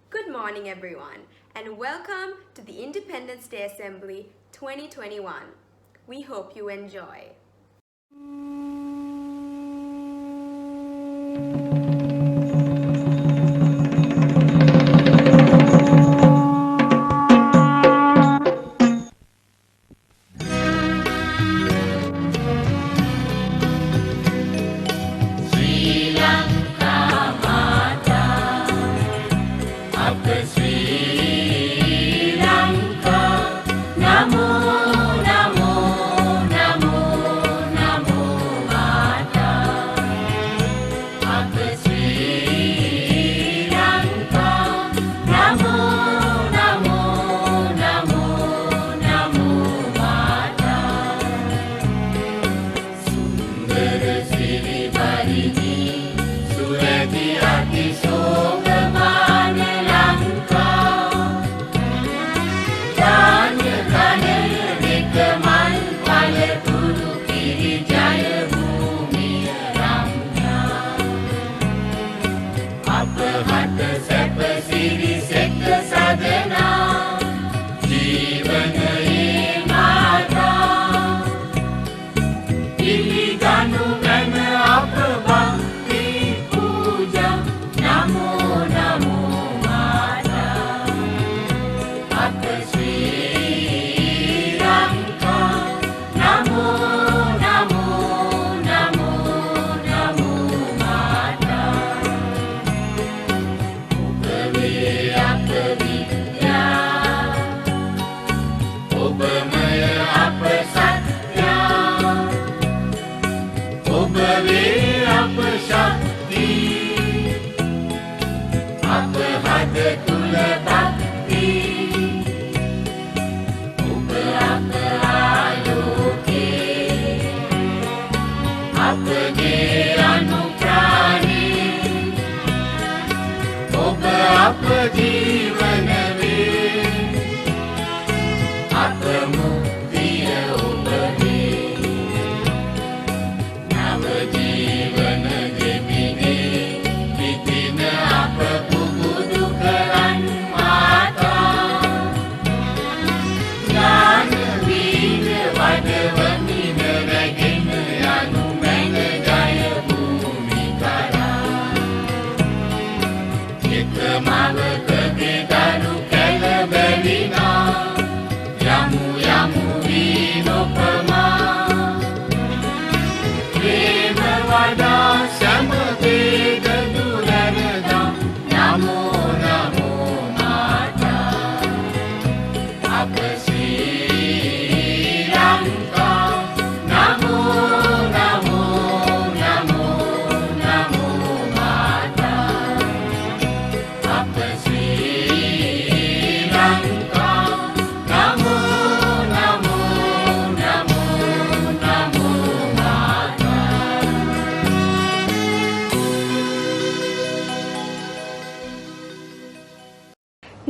Good morning everyone and welcome to the Independence Day Assembly 2021. We hope you enjoy.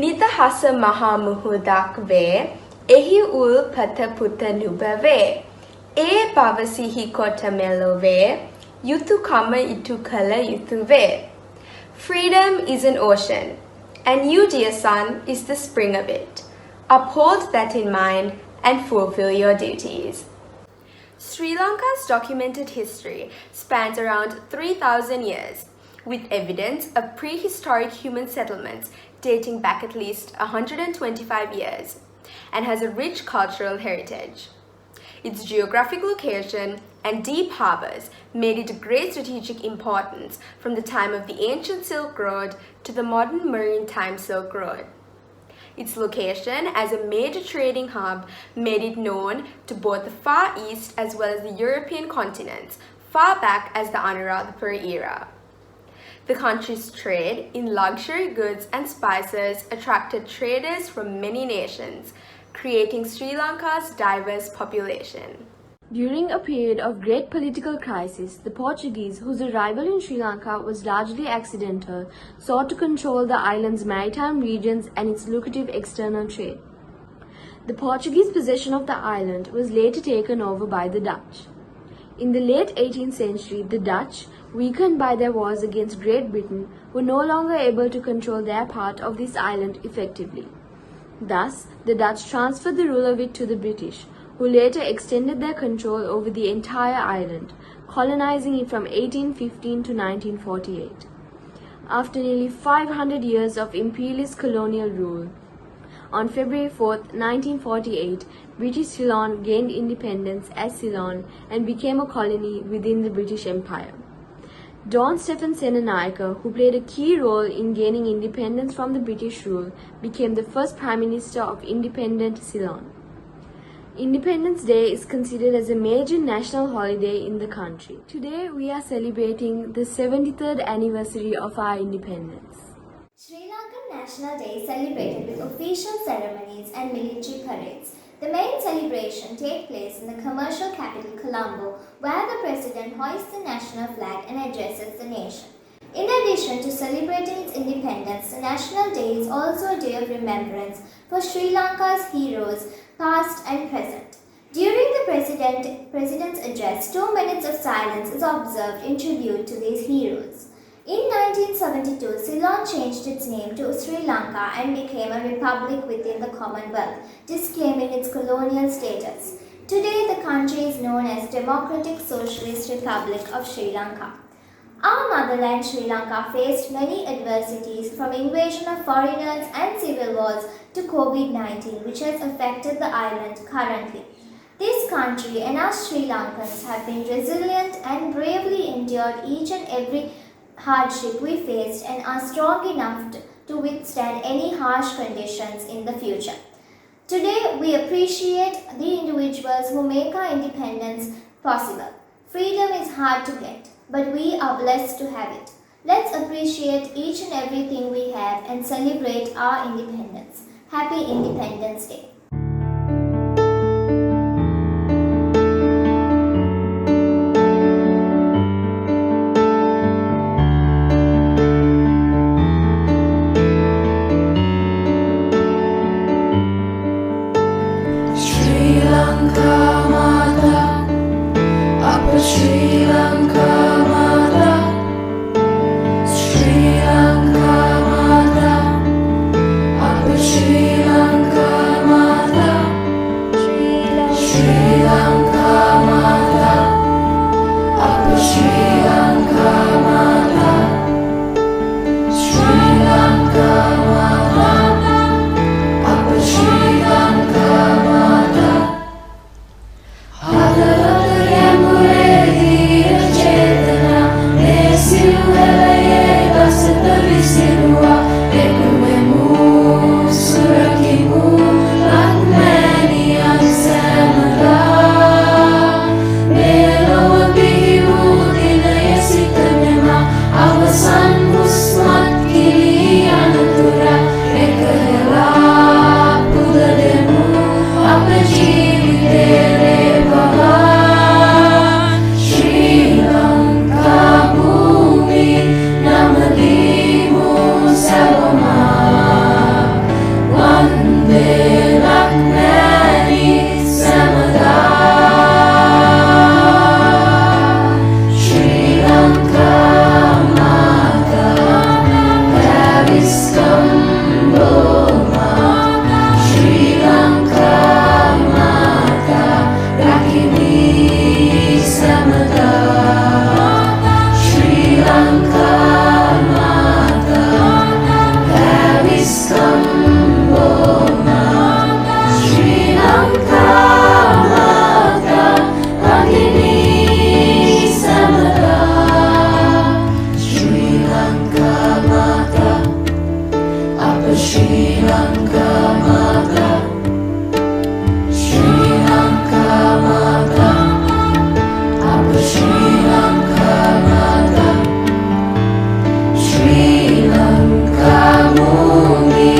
නිදහස මහා මුහුදක් වේ එහි උල් පත පුත නුබවේ ඒ බව සිහි කොට මෙලොවේ යුතුයකම ඉටු කළ යුතුය. Freedom is an ocean and you, dear son, is the spring of it. Uphold that in mind and fulfill your duties. Sri Lanka's documented history spans around 3,000 years, with evidence of prehistoric human settlements dating back at least 125 years, and has a rich cultural heritage. Its geographic location and deep harbors made it of great strategic importance from the time of the ancient Silk Road to the modern maritime Silk Road. Its location as a major trading hub made it known to both the Far East as well as the European continents, far back as the Anuradhapura era. The country's trade in luxury goods and spices attracted traders from many nations, creating Sri Lanka's diverse population. During a period of great political crisis, the Portuguese, whose arrival in Sri Lanka was largely accidental, sought to control the island's maritime regions and its lucrative external trade. The Portuguese possession of the island was later taken over by the Dutch. In the late 18th century, the Dutch, weakened by their wars against Great Britain, were no longer able to control their part of this island effectively. Thus, the Dutch transferred the rule of it to the British, who later extended their control over the entire island, colonizing it from 1815 to 1948. After nearly 500 years of imperialist colonial rule, on February 4, 1948, British Ceylon gained independence as Ceylon and became a colony within the British Empire. Don Stephen Senanayake, who played a key role in gaining independence from the British rule, became the first Prime Minister of independent Ceylon. Independence Day is considered as a major national holiday in the country. Today we are celebrating the 73rd anniversary of our independence. Sri Lankan National Day is celebrated with official ceremonies and military parades. The main celebration takes place in the commercial capital Colombo, where the President hoists the national flag and addresses the nation. In addition to celebrating its independence, the National Day is also a day of remembrance for Sri Lanka's heroes, past and present. During the President's address, 2 minutes of silence is observed in tribute to these heroes. In 1972, Ceylon changed its name to Sri Lanka and became a republic within the Commonwealth, disclaiming its colonial status. Today, the country is known as Democratic Socialist Republic of Sri Lanka. Our motherland, Sri Lanka, faced many adversities from invasion of foreigners and civil wars to COVID-19, which has affected the island currently. This country and us Sri Lankans have been resilient and bravely endured each and every hardship we faced and are strong enough to withstand any harsh conditions in the future. Today, we appreciate the individuals who make our independence possible. Freedom is hard to get, but we are blessed to have it. Let's appreciate each and everything we have and celebrate our independence. Happy Independence Day. Sri Lanka Bhumi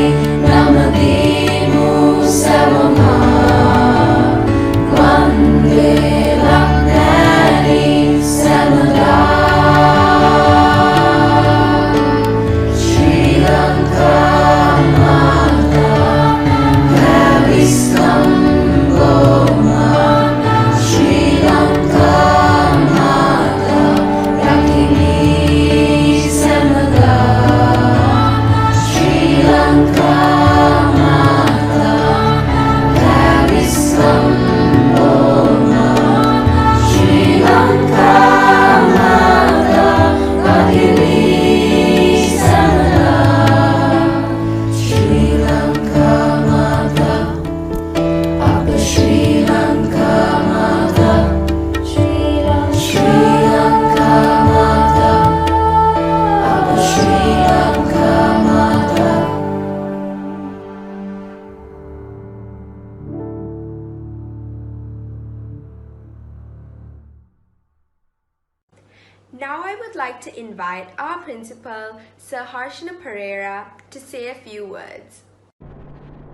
like to invite our principal, Sir Harshana Pereira, to say a few words.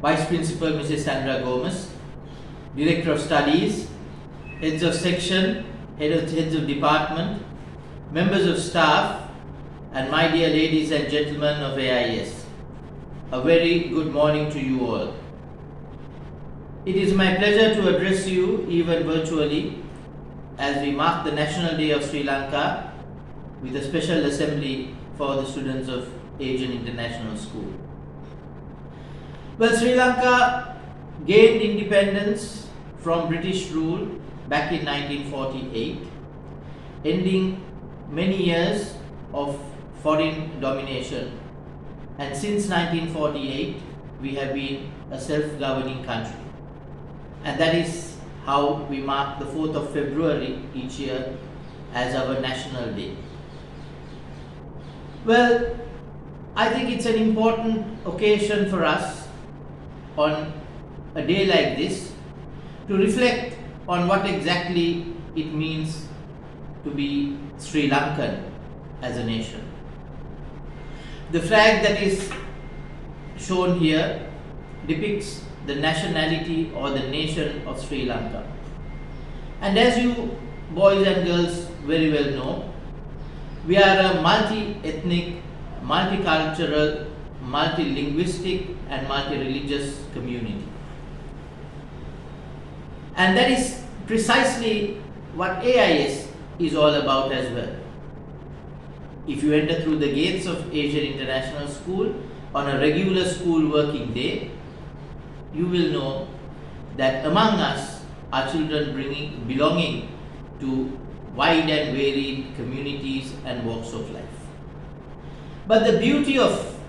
Vice Principal Mrs. Sandra Gomez, Director of Studies, Heads of Section, Heads of Department, Members of Staff, and my dear ladies and gentlemen of AIS, a very good morning to you all. It is my pleasure to address you even virtually as we mark the National Day of Sri Lanka with a special assembly for the students of Asian International School. Well, Sri Lanka gained independence from British rule back in 1948, ending many years of foreign domination, and since 1948 we have been a self-governing country, and that is how we mark the 4th of February each year as our national day. Well, I think it's an important occasion for us on a day like this to reflect on what exactly it means to be Sri Lankan as a nation. The flag that is shown here depicts the nationality or the nation of Sri Lanka. And as you boys and girls very well know, we are a multi-ethnic, multicultural, multilinguistic and multi-religious community. And that is precisely what AIS is all about as well. If you enter through the gates of Asian International School on a regular school working day, you will know that among us are children belonging to wide and varied communities and walks of life. But the beauty of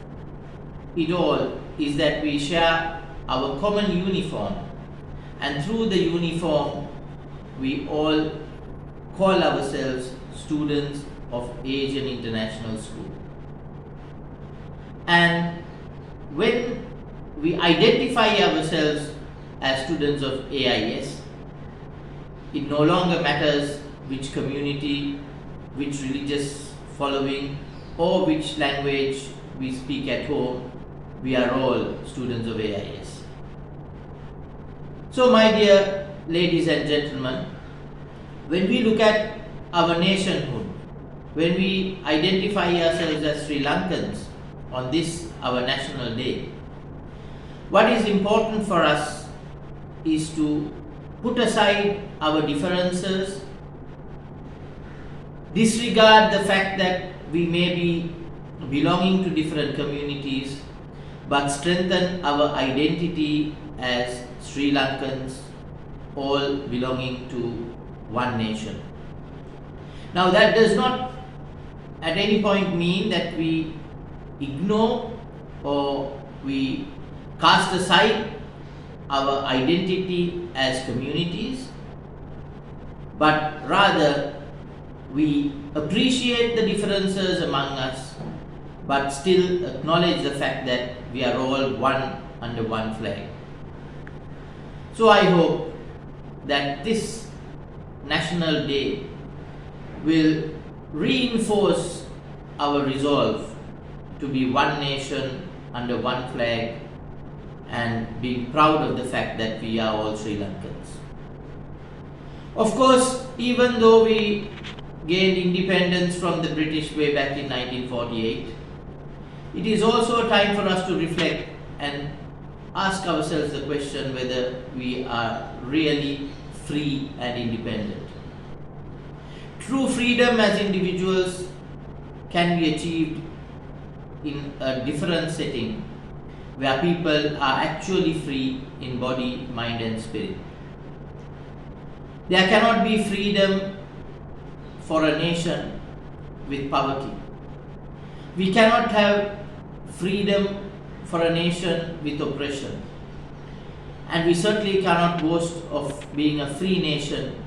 it all is that we share our common uniform, and through the uniform we all call ourselves students of Asian International School. And when we identify ourselves as students of AIS, it no longer matters which community, which religious following, or which language we speak at home, we are all students of AIS. So my dear ladies and gentlemen, when we look at our nationhood, when we identify ourselves as Sri Lankans on this our national day, what is important for us is to put aside our differences, disregard the fact that we may be belonging to different communities, but strengthen our identity as Sri Lankans, all belonging to one nation. Now that does not at any point mean that we ignore or we cast aside our identity as communities, but rather we appreciate the differences among us, but still acknowledge the fact that we are all one under one flag. So I hope that this National Day will reinforce our resolve to be one nation under one flag and being proud of the fact that we are all Sri Lankans. Of course, even though we gained independence from the British way back in 1948, it is also a time for us to reflect and ask ourselves the question whether we are really free and independent. True freedom as individuals can be achieved in a different setting where people are actually free in body, mind and spirit. There cannot be freedom for a nation with poverty. We cannot have freedom for a nation with oppression. And we certainly cannot boast of being a free nation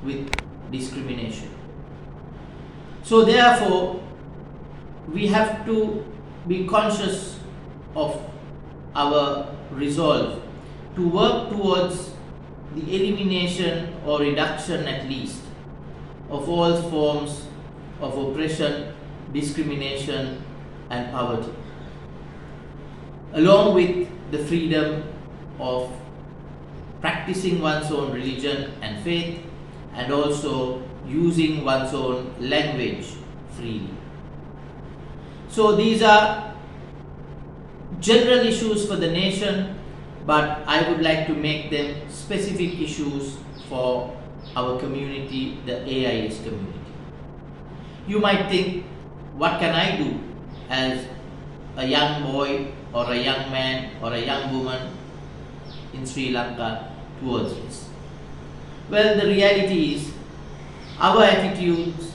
with discrimination. So therefore, we have to be conscious of our resolve to work towards the elimination or reduction at least of all forms of oppression, discrimination, and poverty, along with the freedom of practicing one's own religion and faith, and also using one's own language freely. So these are general issues for the nation, but I would like to make them specific issues for our community, the AIS community. You might think, what can I do as a young boy or a young man or a young woman in Sri Lanka towards this? Well, the reality is our attitudes,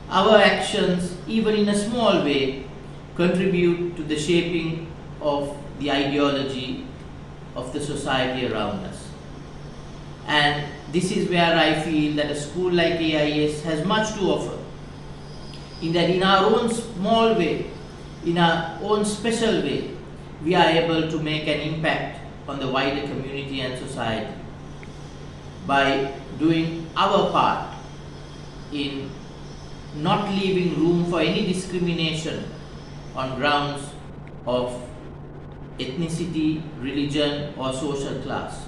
our actions, even in a small way, contribute to the shaping of the ideology of the society around us. And this is where I feel that a school like AIS has much to offer, in that in our own small way, in our own special way, we are able to make an impact on the wider community and society by doing our part in not leaving room for any discrimination on grounds of ethnicity, religion, or social class.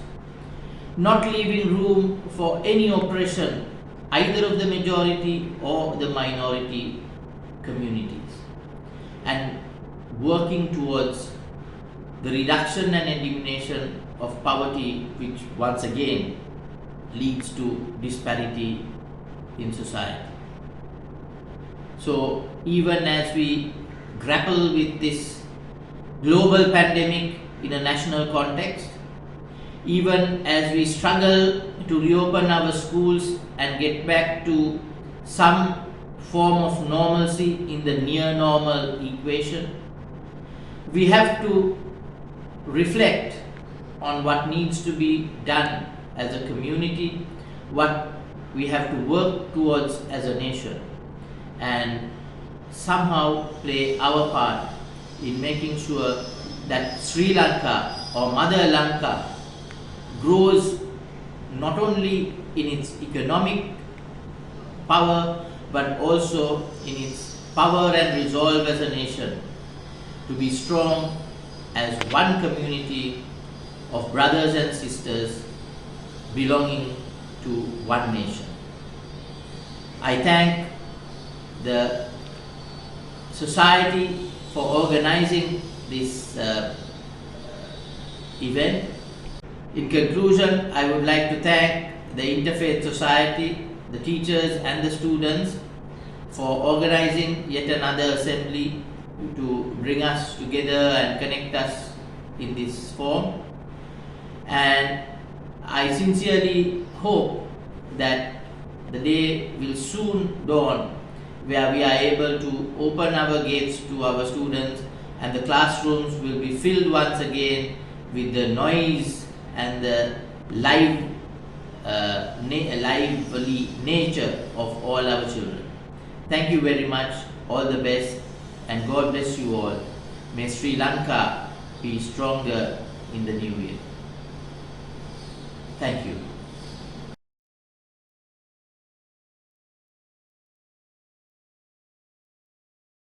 Not leaving room for any oppression either of the majority or the minority communities, and working towards the reduction and elimination of poverty, which once again leads to disparity in society. So even as we grapple with this global pandemic in a national context, even as we struggle to reopen our schools and get back to some form of normalcy in the near normal equation, we have to reflect on what needs to be done as a community, what we have to work towards as a nation, and somehow play our part in making sure that Sri Lanka, or Mother Lanka, grows not only in its economic power but also in its power and resolve as a nation to be strong as one community of brothers and sisters belonging to one nation. I thank the society for organizing this event. In conclusion, I would like to thank the Interfaith Society, the teachers and the students for organizing yet another assembly to bring us together and connect us in this form. And I sincerely hope that the day will soon dawn where we are able to open our gates to our students and the classrooms will be filled once again with the noise and the lively nature of all our children. Thank you very much, all the best, and God bless you all. May Sri Lanka be stronger in the new year. Thank you.